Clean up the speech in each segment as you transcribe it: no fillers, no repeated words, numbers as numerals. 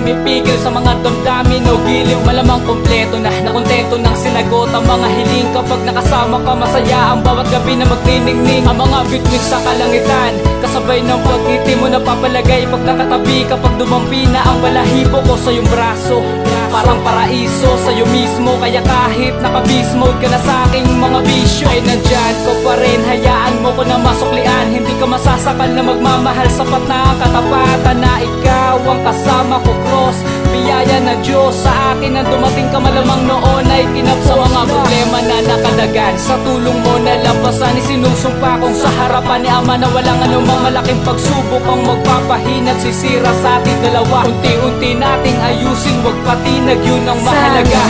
pumipigil sa mga damdamin o giliw. Malamang kompleto na, nakontento nang sinagot ang mga hiling. Kapag nakasama ka masaya ang bawat gabi na magniningning. Ang mga bituin sa kalangitan, kasabay ng pagngiti mo na papalagay pag nakatabi. Kapag dumampi na ang balahibo ko sa iyong braso, parang paraiso sa'yo mismo. Kaya kahit naka-beast mode ka na sa aking mga bisyo, ay nandyan ko pa rin, hayaan mo ko na masuklian. Hindi ka masasakal na magmamahal, sapat na ang katapatan na ikaw ang kasama ko. Cross, biyaya na Diyos sa akin na dumating ka, malamang noon ay kinapos. Sa mga problema na nakadagan, sa tulong mo na lampasan, isinusumpa kong sa harapan ni Ama na walang anumang malaking pagsubok ang magpapahinat sisira sa ating dalawa. Unti-unti nating ayusin, wag patinag, yun ang mahalaga.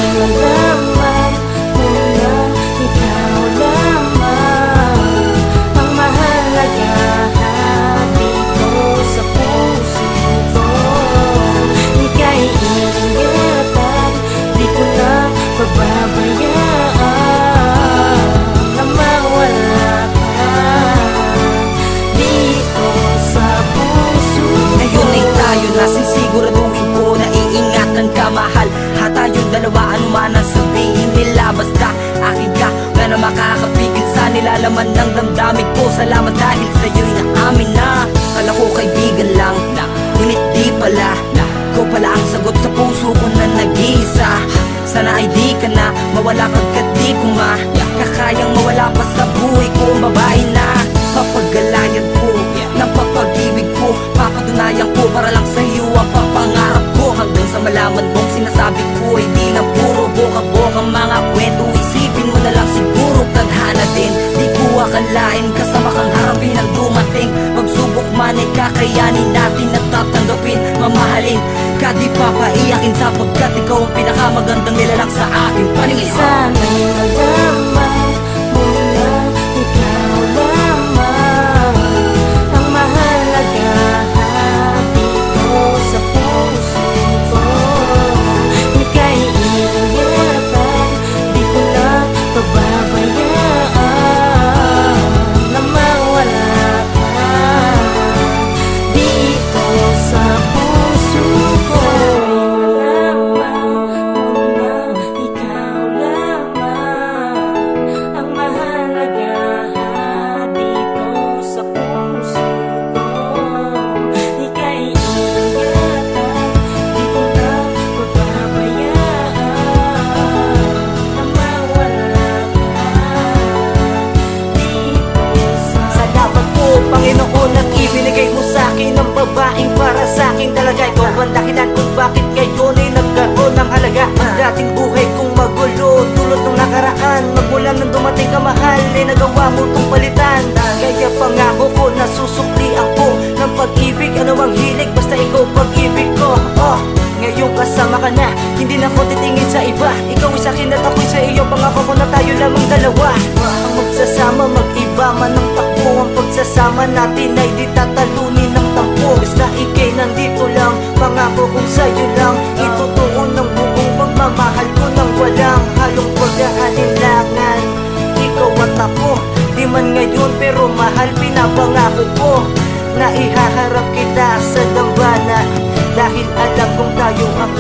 Siguraduhin ko na iingatan ka, mahal. At tayong dalawa, anuman ang sabihin nila, basta akin ka. Wala na makakapigil sa nilalaman ng damdamin ko. Salamat dahil sa'yo'y naamin na. Kala ko kaibigan lang, ngunit di pala. Ikaw pala ang sagot sa puso ko na nag-iisa. Sana ay di ka na mawala pagkat di ko kakayang mawala pa sa buhay ko. Babae na papagalayan ko ng papag-ibig ko, papatunayan ko para lang sa iyo ang papangarap ko. Hanggang sa malaman mong sinasabi ko ay di lang puro boka-boka mga kwento. Isipin mo na lang siguro tadhana din. Di ko akalain kasama kang harapin ang dumating. Pagsubok man ay kakayanin natin at tatanggapin. Mamahalin ka, di papaiyakin sapagkat ikaw ang pinakamagandang nilalang sa aking paningin. Sana'y malaman mo na ikaw lamang ang mahalaga dito sa puso ko. Ika'y iingatan, di ko na pababayaan na mawala ka dito sa puso ko. Panginoon, at ibinigay mo sa akin ang babaeng para sa akin talaga. Ikaw ang dahilan kung bakit ngayon ay nagkaroon ng halaga. Ang dating buhay kong magulo, tulad ng nakaraan, magmula nang dumating ka mahal, ay nagawa mo itong palitan. Kaya pangako ko, nasusuklian ko ng pag-ibig, ano ang hilig, basta ikaw pag-ibig ko. Ngayon kasama ka na, hindi na ko titingin sa iba. Ikaw ay sa'kin at ako'y sa iyo, pangako ko na tayo lamang dalawa. Ang magsasama, mag-iba man ang takbo. Ang pagsasama natin ay di tatalunin ng tampo. Basta ikay nandito lang, pangako kong sa'yo lang. Itutuon ng buong pagmamahal ko nang walang halong pag-aalinlangan. Ikaw at ako, di man ngayon pero mahal, pinapangako ko na ihaharap kita sa dambana. Dahil alam kong tayo ang